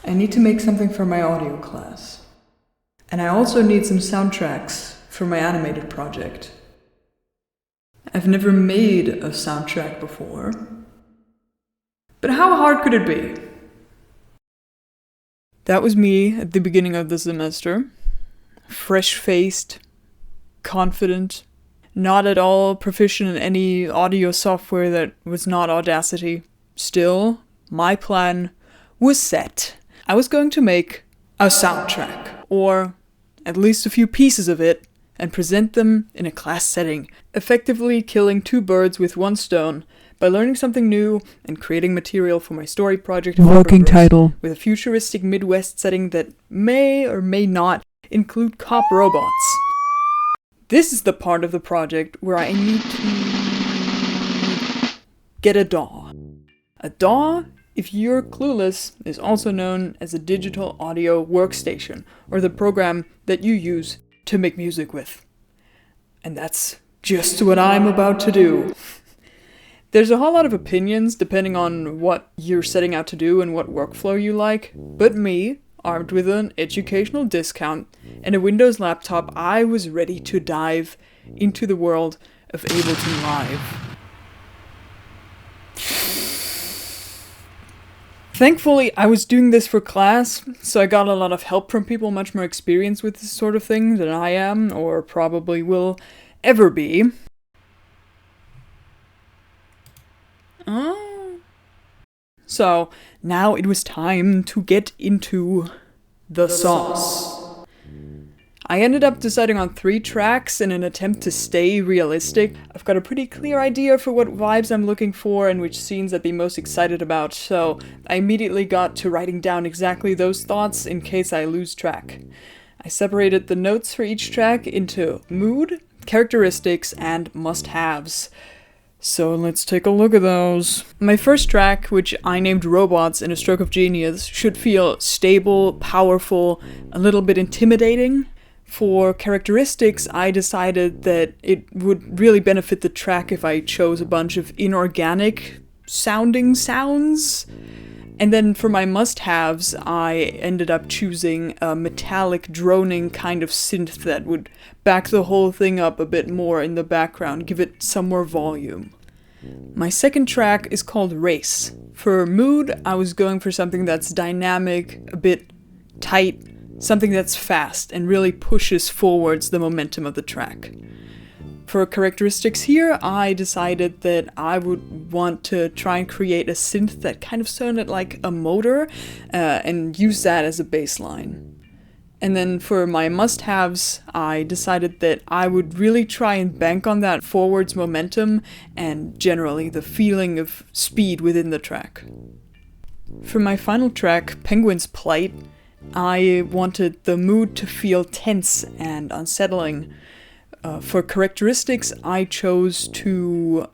I need to make something for my audio class. And I also need some soundtracks for my animated project. I've never made a soundtrack before. But how hard could it be? That was me at the beginning of the semester. Fresh-faced, confident, not at all proficient in any audio software that was not Audacity. Still, my plan was set. I was going to make a soundtrack, or at least a few pieces of it, and present them in a class setting, effectively killing two birds with one stone by learning something new and creating material for my story project. Working title. With a futuristic Midwest setting that may or may not include cop robots. This is the part of the project where I need to get a DAW. A DAW, if you're clueless, is also known as a digital audio workstation, or the program that you use to make music with. And that's just what I'm about to do. There's a whole lot of opinions depending on what you're setting out to do and what workflow you like, but me, armed with an educational discount and a Windows laptop, I was ready to dive into the world of Ableton Live. Thankfully, I was doing this for class, so I got a lot of help from people much more experienced with this sort of thing than I am, or probably will ever be. So, now it was time to get into the sauce. I ended up deciding on 3 tracks in an attempt to stay realistic. I've got a pretty clear idea for what vibes I'm looking for and which scenes I'd be most excited about, so I immediately got to writing down exactly those thoughts in case I lose track. I separated the notes for each track into mood, characteristics, and must-haves. So let's take a look at those. My first track, which I named Robots in a Stroke of Genius, should feel stable, powerful, a little bit intimidating. For characteristics, I decided that it would really benefit the track if I chose a bunch of inorganic sounding sounds. And then for my must-haves, I ended up choosing a metallic droning kind of synth that would back the whole thing up a bit more in the background, give it some more volume. My second track is called Race. For mood, I was going for something that's dynamic, a bit tight, something that's fast and really pushes forwards the momentum of the track. For characteristics here, I decided that I would want to try and create a synth that kind of sounded like a motor and use that as a bass line. And then for my must-haves, I decided that I would really try and bank on that forwards momentum and generally the feeling of speed within the track. For my final track, Penguin's Plight, I wanted the mood to feel tense and unsettling. For characteristics, I chose to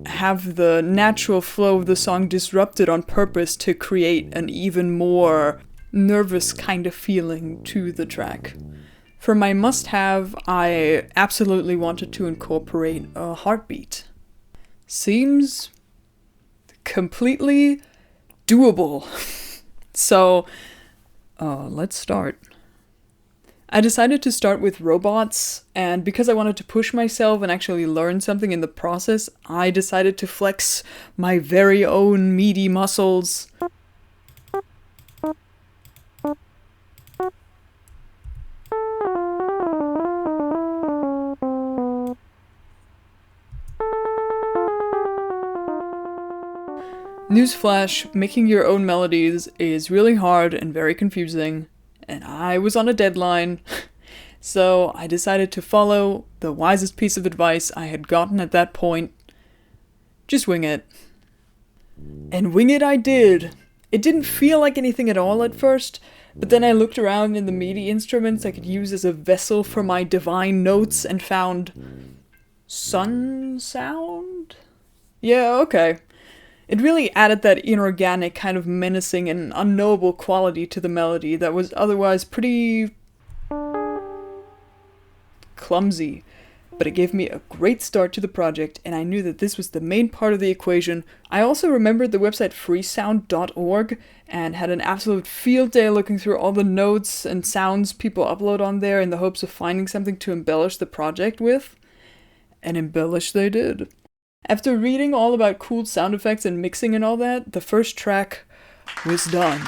have the natural flow of the song disrupted on purpose to create an even more nervous kind of feeling to the track. For my must-have, I absolutely wanted to incorporate a heartbeat. Seems completely doable. So, let's start. I decided to start with robots, and because I wanted to push myself and actually learn something in the process, I decided to flex my very own meaty muscles. Newsflash, making your own melodies is really hard and very confusing, and I was on a deadline, so I decided to follow the wisest piece of advice I had gotten at that point. Just wing it. And wing it I did. It didn't feel like anything at all at first, but then I looked around in the MIDI instruments I could use as a vessel for my divine notes and found sun sound? Yeah, okay. It really added that inorganic kind of menacing and unknowable quality to the melody that was otherwise pretty clumsy. but it gave me a great start to the project, and I knew that this was the main part of the equation. I also remembered the website freesound.org and had an absolute field day looking through all the notes and sounds people upload on there in the hopes of finding something to embellish the project with. And embellish they did. After reading all about cool sound effects and mixing and all that, the first track was done.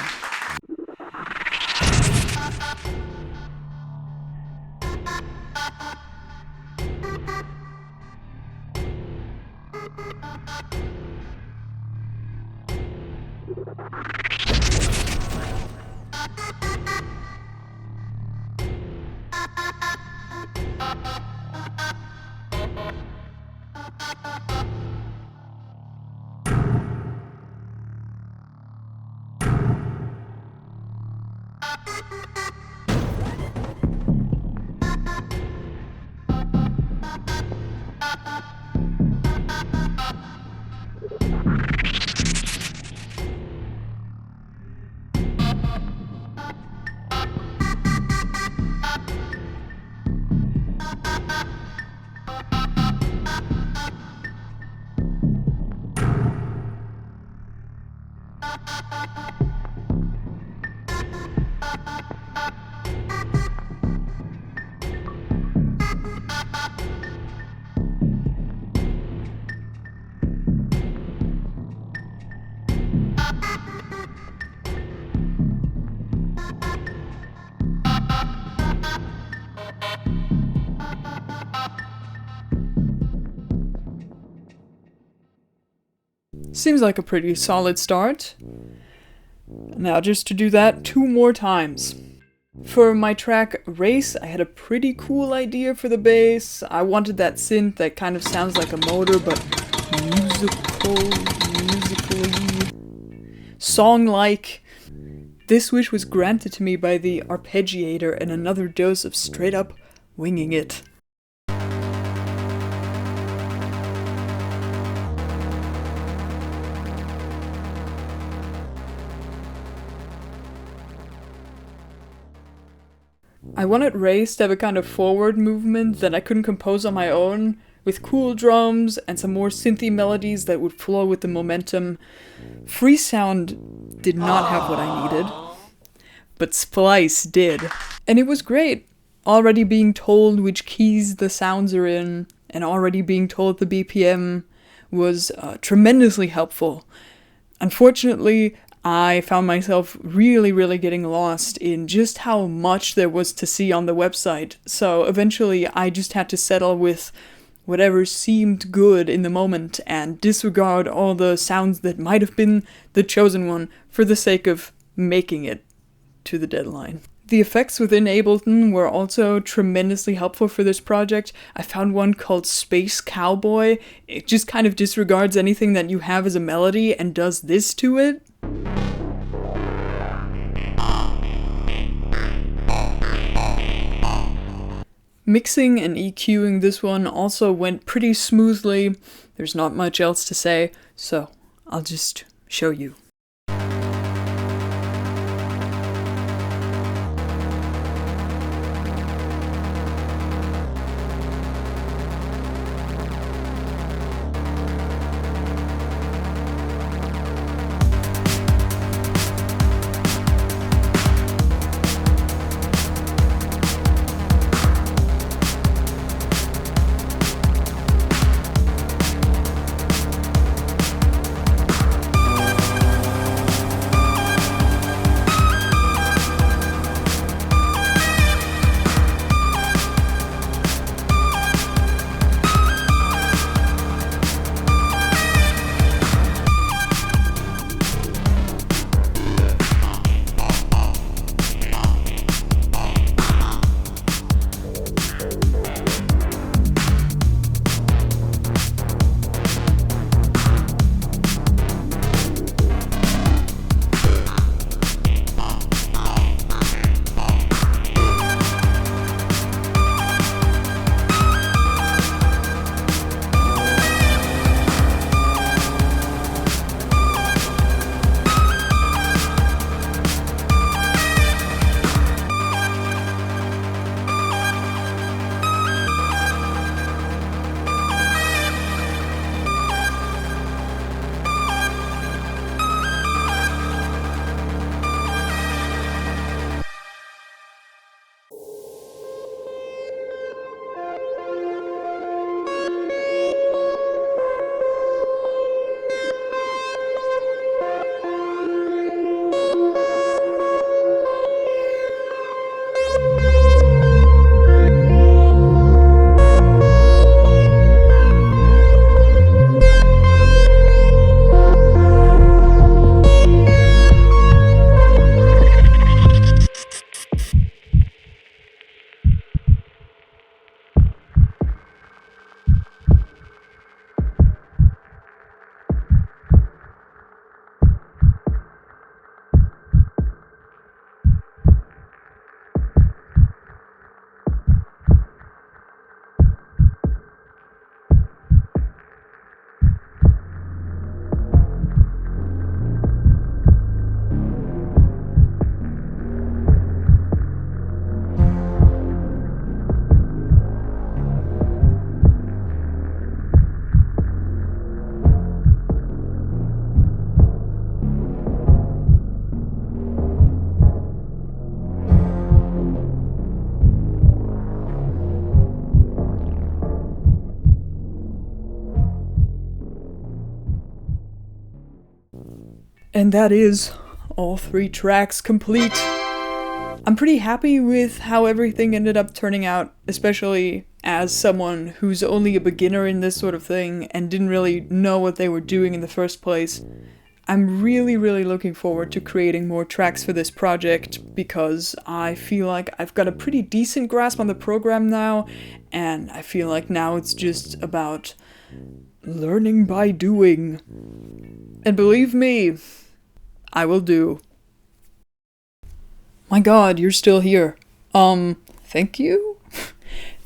Seems like a pretty solid start. Now just to do that 2 more times. For my track Race, I had a pretty cool idea for the bass. I wanted that synth that kind of sounds like a motor, but musically, song-like. This wish was granted to me by the arpeggiator and another dose of straight-up winging it. I wanted Race to have a kind of forward movement that I couldn't compose on my own, with cool drums and some more synthy melodies that would flow with the momentum. Freesound did not have what I needed, but Splice did. And it was great, already being told which keys the sounds are in, and already being told the BPM was tremendously helpful. Unfortunately, I found myself really getting lost in just how much there was to see on the website, so eventually I just had to settle with whatever seemed good in the moment and disregard all the sounds that might have been the chosen one for the sake of making it to the deadline. The effects within Ableton were also tremendously helpful for this project. I found one called Space Cowboy. It just kind of disregards anything that you have as a melody and does this to it. Mixing and EQing this one also went pretty smoothly. There's not much else to say, so I'll just show you. And that is all 3 tracks complete. I'm pretty happy with how everything ended up turning out, especially as someone who's only a beginner in this sort of thing and didn't really know what they were doing in the first place. I'm really looking forward to creating more tracks for this project because I feel like I've got a pretty decent grasp on the program now, and I feel like now it's just about learning by doing. And believe me, I will do. My god, you're still here. Thank you?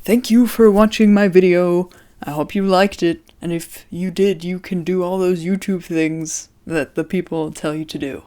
Thank you for watching my video. I hope you liked it, and if you did, you can do all those YouTube things that the people tell you to do.